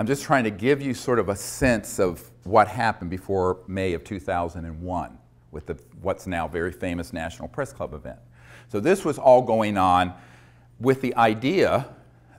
I'm just trying to give you sort of a sense of what happened before May of 2001 with what's now very famous National Press Club event. So this was all going on with the idea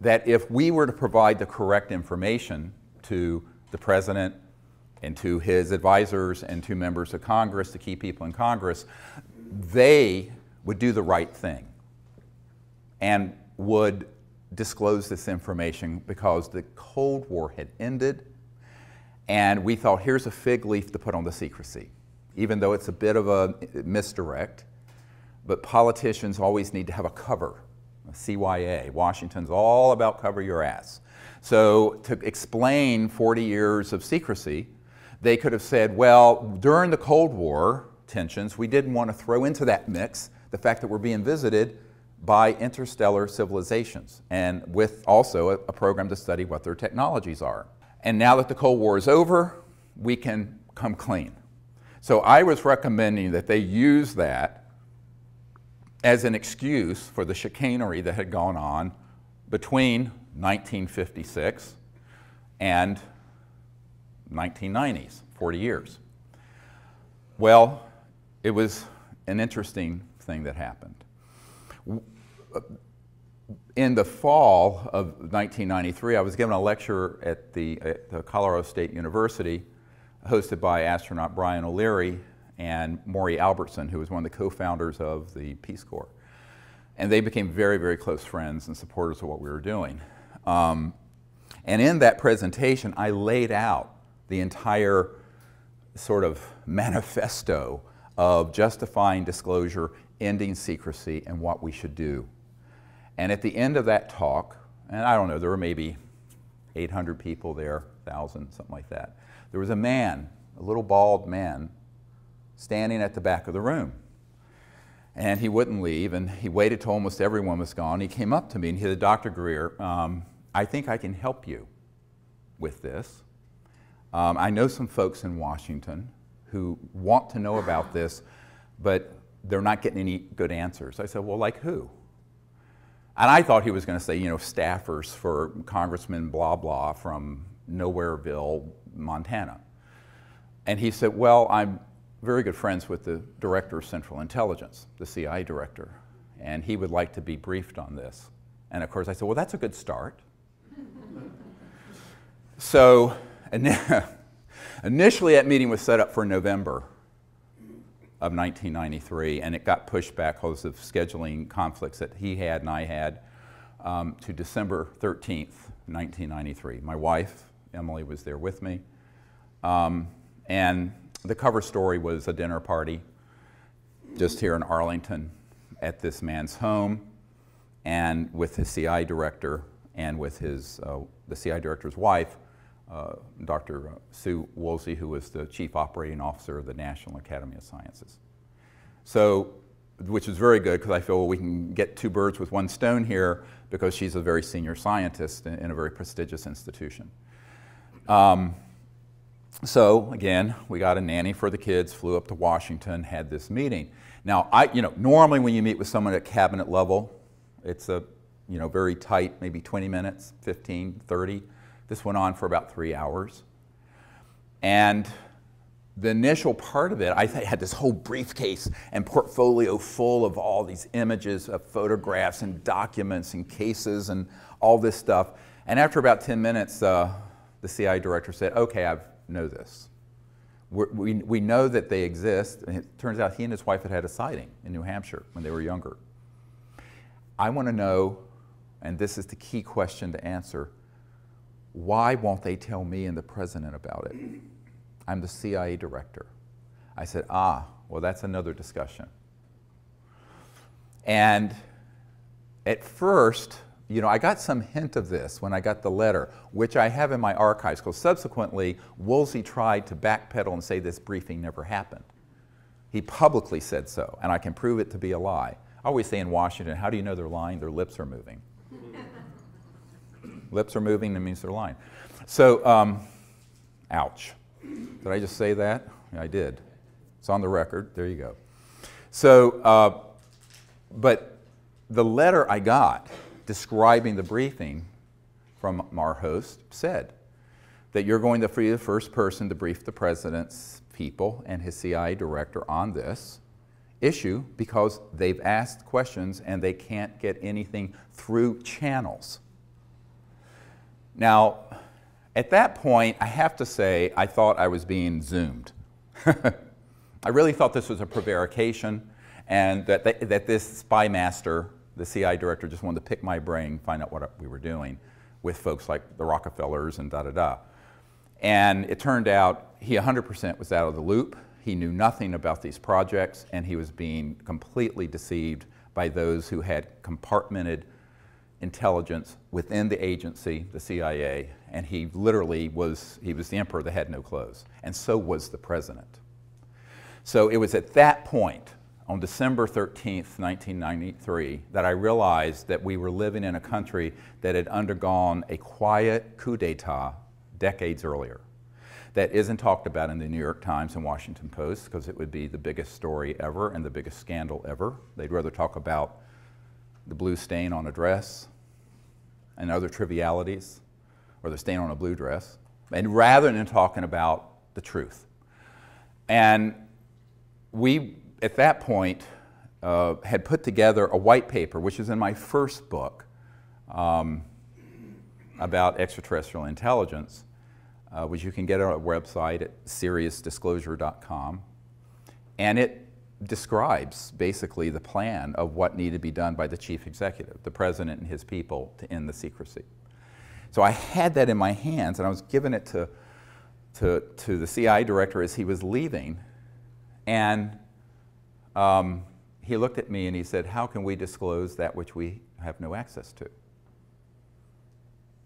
that if we were to provide the correct information to the president and to his advisors and to members of Congress, the key people in Congress, they would do the right thing and would disclose this information because the Cold War had ended, and we thought, here's a fig leaf to put on the secrecy, even though it's a bit of a misdirect. But politicians always need to have a cover, a CYA. Washington's all about cover your ass. So to explain 40 years of secrecy, they could have said, well, during the Cold War tensions, we didn't want to throw into that mix the fact that we're being visited by interstellar civilizations, and with also a program to study what their technologies are. And now that the Cold War is over, we can come clean. So I was recommending that they use that as an excuse for the chicanery that had gone on between 1956 and 1990s, 40 years. Well, it was an interesting thing that happened. In the fall of 1993, I was given a lecture at the Colorado State University, hosted by astronaut Brian O'Leary and Maury Albertson, who was one of the co-founders of the Peace Corps. And they became very, very close friends and supporters of what we were doing. And in that presentation, I laid out the entire sort of manifesto of justifying disclosure, ending secrecy, and what we should do. And at the end of that talk, and I don't know, there were maybe 800 people there, 1,000, something like that. There was a man, a little bald man, standing at the back of the room. And he wouldn't leave, and he waited till almost everyone was gone. He came up to me and he said, Dr. Greer, I think I can help you with this. I know some folks in Washington who want to know about this, but they're not getting any good answers. I said, well, like who? And I thought he was going to say, you know, staffers for Congressman blah blah from Nowhereville, Montana. And he said, well, I'm very good friends with the Director of Central Intelligence, the CIA director, and he would like to be briefed on this. And of course I said, well, that's a good start. So initially that meeting was set up for November of 1993, and it got pushed back because of scheduling conflicts that he had and I had to December 13th, 1993. My wife, Emily, was there with me, and the cover story was a dinner party just here in Arlington at this man's home, and with his CI director and with his, the CI director's wife, Dr. Sue Woolsey, who was the Chief Operating Officer of the National Academy of Sciences. So, which is very good because I feel, well, we can get two birds with one stone here because she's a very senior scientist in a very prestigious institution. So again, we got a nanny for the kids, flew up to Washington, had this meeting. Now, normally when you meet with someone at cabinet level, it's a, very tight, maybe 20 minutes, 15, 30. This went on for about 3 hours. And the initial part of it, I had this whole briefcase and portfolio full of all these images of photographs and documents and cases and all this stuff. And after about 10 minutes, the CI director said, okay, I know this. We know that they exist. And it turns out he and his wife had had a sighting in New Hampshire when they were younger. I want to know, and this is the key question to answer, why won't they tell me and the president about it? I'm the CIA director. I said, well, that's another discussion. And at first, I got some hint of this when I got the letter, which I have in my archives, because subsequently, Woolsey tried to backpedal and say this briefing never happened. He publicly said so, and I can prove it to be a lie. I always say in Washington, how do you know they're lying? Their lips are moving. Lips are moving, that means they're lying. So, ouch. Did I just say that? Yeah, I did. It's on the record. There you go. So, but the letter I got describing the briefing from our host said, that you're going to be the first person to brief the president's people and his CIA director on this issue because they've asked questions and they can't get anything through channels. Now, at that point, I have to say, I thought I was being Zoomed. I really thought this was a prevarication and that this spy master, the CIA director, just wanted to pick my brain, find out what we were doing with folks like the Rockefellers and da-da-da. And it turned out he 100% was out of the loop. He knew nothing about these projects, and he was being completely deceived by those who had compartmented intelligence within the agency, the CIA, and he literally was the emperor that had no clothes, and so was the president. So it was at that point, on December 13th, 1993, that I realized that we were living in a country that had undergone a quiet coup d'etat decades earlier. That isn't talked about in the New York Times and Washington Post because it would be the biggest story ever and the biggest scandal ever. They'd rather talk about the blue stain on a dress and other trivialities, or the stain on a blue dress, and rather than talking about the truth. And we, at that point, had put together a white paper, which is in my first book about extraterrestrial intelligence, which you can get on our website at SiriusDisclosure.com. And it describes basically the plan of what needed to be done by the chief executive, the president and his people, to end the secrecy. So I had that in my hands, and I was giving it to the CIA director as he was leaving. And he looked at me and he said, "How can we disclose that which we have no access to?"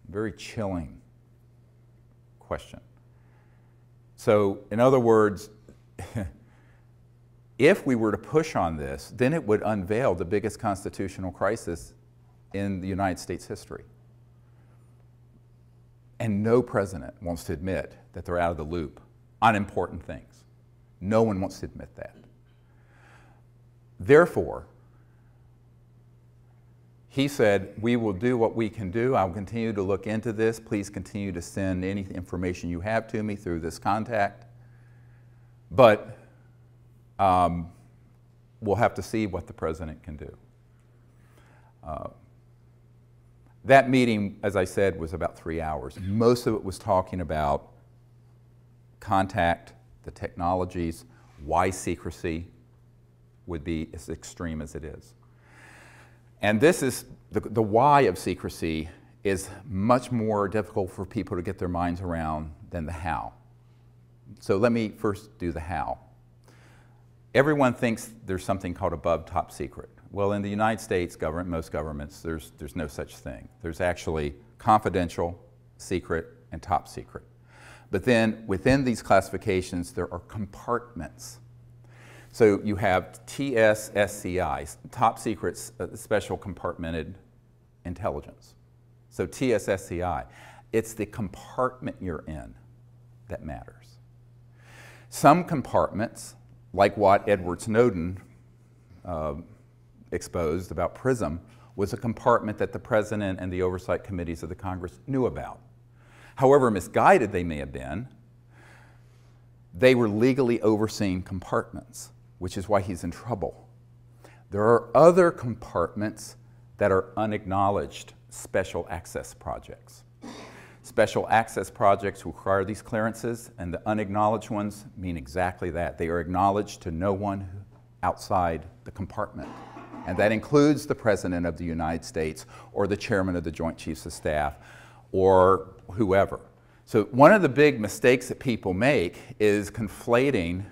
Very chilling question. So, in other words, if we were to push on this, then it would unveil the biggest constitutional crisis in the United States history. And no president wants to admit that they're out of the loop on important things. No one wants to admit that. Therefore, he said, "We will do what we can do. I'll continue to look into this. Please continue to send any information you have to me through this contact. But we'll have to see what the president can do." That meeting, as I said, was about 3 hours. Most of it was talking about contact, the technologies, why secrecy would be as extreme as it is. And this is, the why of secrecy is much more difficult for people to get their minds around than the how. So let me first do the how. Everyone thinks there's something called above top secret. Well, in the United States government, most governments, there's no such thing. There's actually confidential, secret, and top secret. But then within these classifications, there are compartments. So you have TSSCI, top secret special compartmented intelligence. So TSSCI, it's the compartment you're in that matters. Some compartments, like what Edward Snowden exposed about PRISM, was a compartment that the President and the oversight committees of the Congress knew about. However misguided they may have been, they were legally overseeing compartments, which is why he's in trouble. There are other compartments that are unacknowledged special access projects. Special access projects require these clearances, and the unacknowledged ones mean exactly that. They are acknowledged to no one outside the compartment. And that includes the President of the United States or the Chairman of the Joint Chiefs of Staff or whoever. So one of the big mistakes that people make is conflating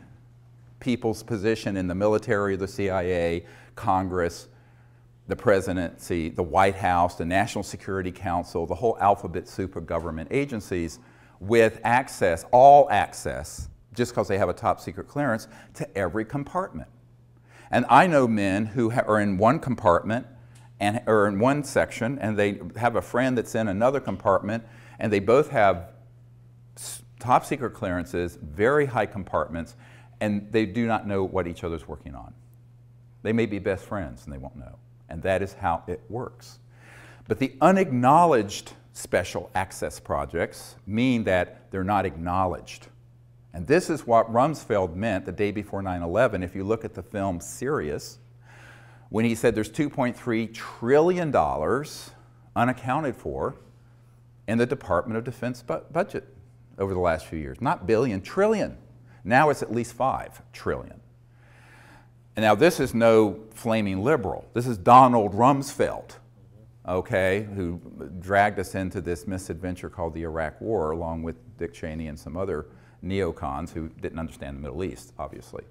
people's position in the military, the CIA, Congress, the presidency, the White House, the National Security Council, the whole alphabet soup of government agencies with access, all access, just because they have a top secret clearance, to every compartment. And I know men who are in one compartment and or in one section, and they have a friend that's in another compartment, and they both have top secret clearances, very high compartments, and they do not know what each other's working on. They may be best friends and they won't know. And that is how it works. But the unacknowledged special access projects mean that they're not acknowledged. And this is what Rumsfeld meant the day before 9/11, if you look at the film Sirius, when he said there's $2.3 trillion unaccounted for in the Department of Defense budget over the last few years. Not billion, trillion. Now it's at least 5 trillion. And now this is no flaming liberal. This is Donald Rumsfeld, okay, who dragged us into this misadventure called the Iraq War, along with Dick Cheney and some other neocons who didn't understand the Middle East, obviously,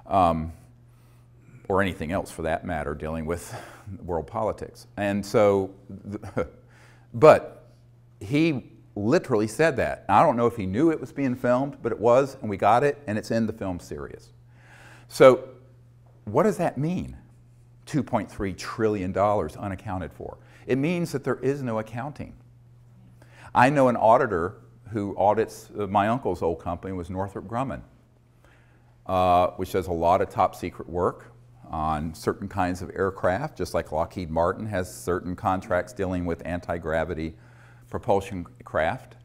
or anything else for that matter, dealing with world politics. And so, but he literally said that. Now, I don't know if he knew it was being filmed, but it was, and we got it, and it's in the film Sirius. So what does that mean? $2.3 trillion unaccounted for. It means that there is no accounting. I know an auditor who audits, my uncle's old company was Northrop Grumman, which does a lot of top secret work on certain kinds of aircraft, just like Lockheed Martin has certain contracts dealing with anti-gravity propulsion craft.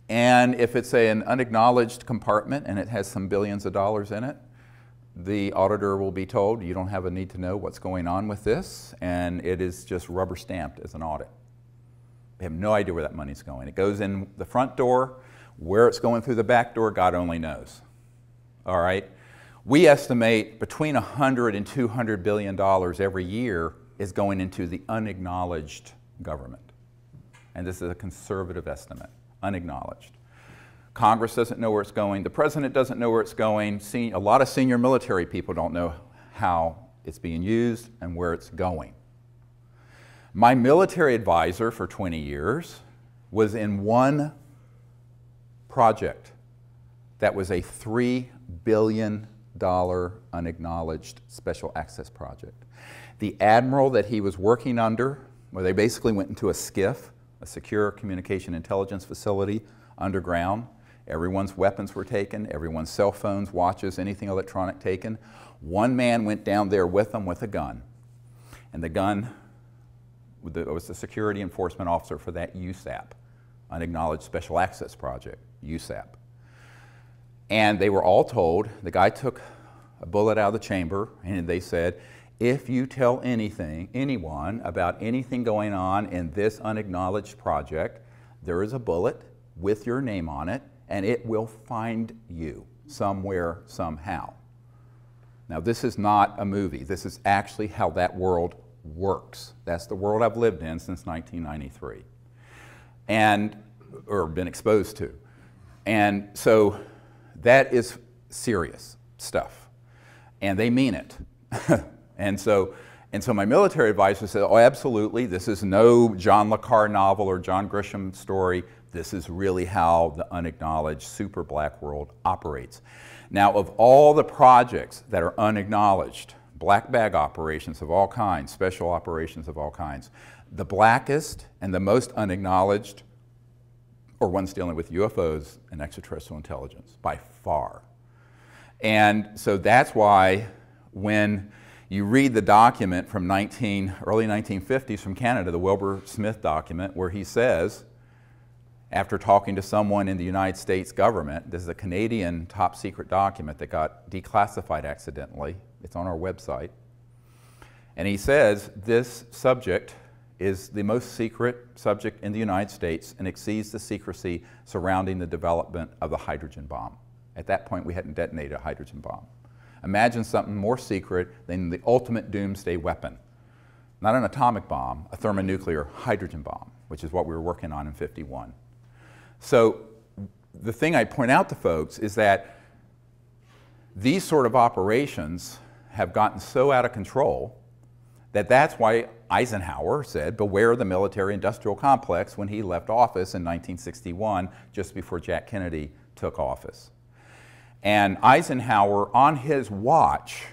And if it's an unacknowledged compartment and it has some billions of dollars in it, the auditor will be told, you don't have a need to know what's going on with this, and it is just rubber stamped as an audit. They have no idea where that money's going. It goes in the front door. Where it's going through the back door, God only knows. All right? We estimate between $100 and $200 billion every year is going into the unacknowledged government. And this is a conservative estimate, unacknowledged. Congress doesn't know where it's going. The president doesn't know where it's going. A lot of senior military people don't know how it's being used and where it's going. My military advisor for 20 years was in one project that was a $3 billion unacknowledged special access project. The admiral that he was working under, where they basically went into a SCIF, a secure communication intelligence facility underground. Everyone's weapons were taken, everyone's cell phones, watches, anything electronic taken. One man went down there with them with a gun. And the gun was the security enforcement officer for that USAP, Unacknowledged Special Access Project, USAP. And they were all told, the guy took a bullet out of the chamber and they said, if you tell anyone about anything going on in this unacknowledged project, there is a bullet with your name on it and it will find you somewhere, somehow. Now this is not a movie. This is actually how that world works. That's the world I've lived in since 1993 or been exposed to. And so that is serious stuff. And they mean it. And so my military advisor said, oh, absolutely, this is no John le Carre novel or John Grisham story. This is really how the unacknowledged super black world operates. Now, of all the projects that are unacknowledged, black bag operations of all kinds, special operations of all kinds, the blackest and the most unacknowledged are ones dealing with UFOs and extraterrestrial intelligence, by far. And so that's why when you read the document from early 1950s from Canada, the Wilbur Smith document, where he says, after talking to someone in the United States government, this is a Canadian top secret document that got declassified accidentally. It's on our website. And he says this subject is the most secret subject in the United States and exceeds the secrecy surrounding the development of the hydrogen bomb. At that point, we hadn't detonated a hydrogen bomb. Imagine something more secret than the ultimate doomsday weapon. Not an atomic bomb, a thermonuclear hydrogen bomb, which is what we were working on in '51. So the thing I point out to folks is that these sort of operations have gotten so out of control that that's why Eisenhower said, beware the military-industrial complex when he left office in 1961, just before Jack Kennedy took office. And Eisenhower, on his watch,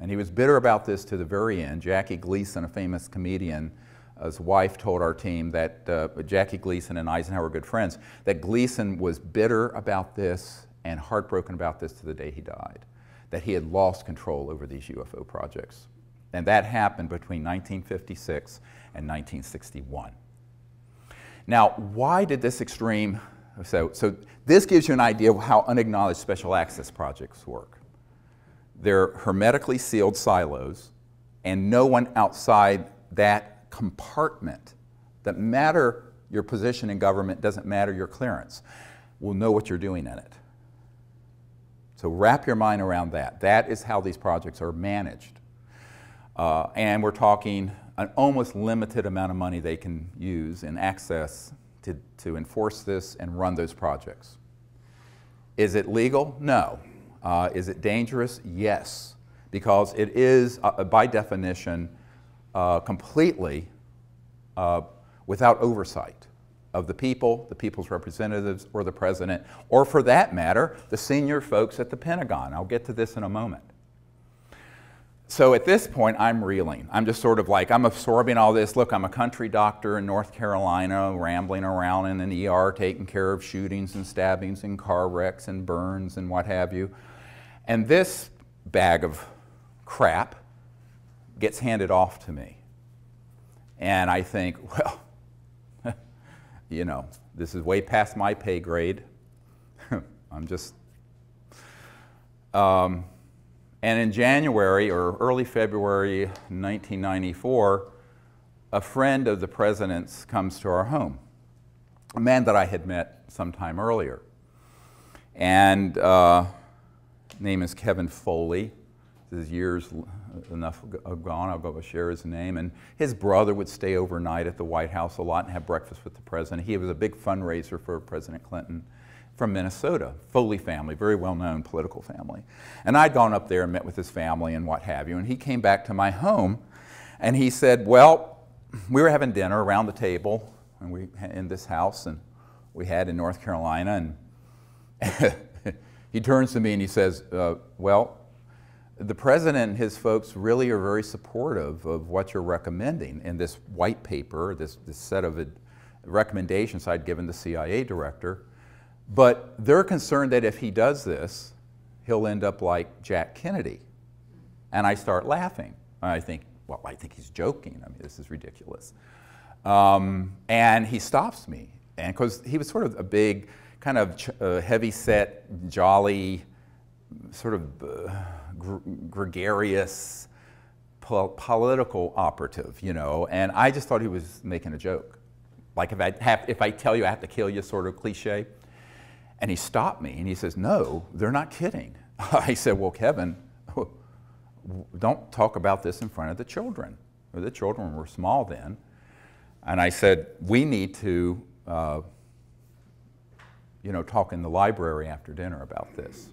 and he was bitter about this to the very end, Jackie Gleason, a famous comedian, his wife told our team that Jackie Gleason and Eisenhower were good friends, that Gleason was bitter about this and heartbroken about this to the day he died, that he had lost control over these UFO projects. And that happened between 1956 and 1961. Now, why did this extreme, so this gives you an idea of how unacknowledged special access projects work. They're hermetically sealed silos, and no one outside that compartment, that matter your position in government, doesn't matter your clearance, will know what you're doing in it. So wrap your mind around that. That is how these projects are managed. And we're talking an almost limited amount of money they can use and access to enforce this and run those projects. Is it legal? No. Is it dangerous? Yes. Because it is, by definition, completely without oversight of the people, the people's representatives, or the president, or for that matter, the senior folks at the Pentagon. I'll get to this in a moment. So at this point, I'm reeling. I'm just sort of like, I'm absorbing all this. Look, I'm a country doctor in North Carolina, rambling around in an ER, taking care of shootings and stabbings and car wrecks and burns and what have you. And this bag of crap gets handed off to me. And I think, well, you know, this is way past my pay grade. I'm just... And in January or early February 1994, a friend of the president's comes to our home, a man that I had met sometime earlier. And name is Kevin Foley. This is years enough gone, I'll go share his name. And his brother would stay overnight at the White House a lot and have breakfast with the president. He was a big fundraiser for President Clinton. From Minnesota, Foley family, very well-known political family. And I'd gone up there and met with his family and what have you, and he came back to my home and he said, well, we were having dinner around the table and we in this house and we had in North Carolina, and he turns to me and he says, well, the president and his folks really are very supportive of what you're recommending in this white paper, this set of recommendations I'd given the CIA director. But they're concerned that if he does this, he'll end up like Jack Kennedy. And I start laughing. I think, well, I think he's joking. I mean, this is ridiculous. And he stops me. And because he was sort of a big, kind of heavy-set, jolly, sort of gregarious political operative, you know. And I just thought he was making a joke. Like if I tell you I have to kill you sort of cliche. And he stopped me and he says, no, they're not kidding. I said, well, Kevin, don't talk about this in front of the children. The children were small then. And I said, we need to you know, talk in the library after dinner about this.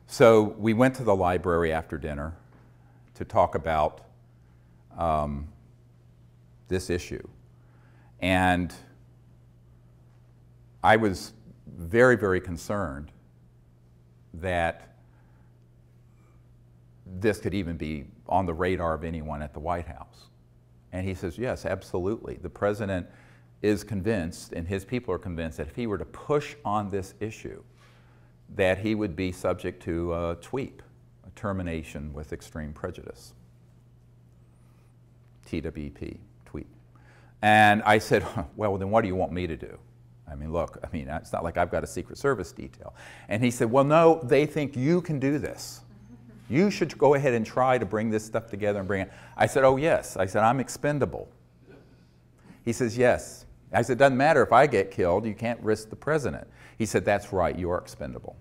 So we went to the library after dinner to talk about this issue. And I was very, very concerned that this could even be on the radar of anyone at the White House. And he says, yes, absolutely. The president is convinced, and his people are convinced, that if he were to push on this issue, that he would be subject to a TWEEP, a termination with extreme prejudice. TWEP, TWEEP. And I said, well, then what do you want me to do? I mean, look, I mean, it's not like I've got a Secret Service detail. And he said, well, no, they think you can do this. You should go ahead and try to bring this stuff together and bring it. I said, oh, yes. I said, I'm expendable. He says, yes. I said, it doesn't matter if I get killed. You can't risk the president. He said, that's right. You are expendable.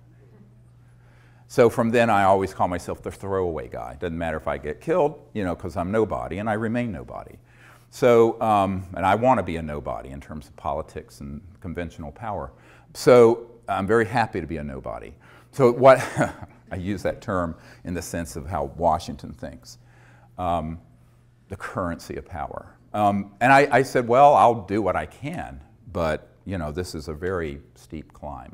So from then, I always call myself the throwaway guy. Doesn't matter if I get killed, you know, because I'm nobody, and I remain nobody. So, and I want to be a nobody in terms of politics and conventional power. So I'm very happy to be a nobody. So what, I use that term in the sense of how Washington thinks, the currency of power. And I said, well, I'll do what I can, but you know, this is a very steep climb.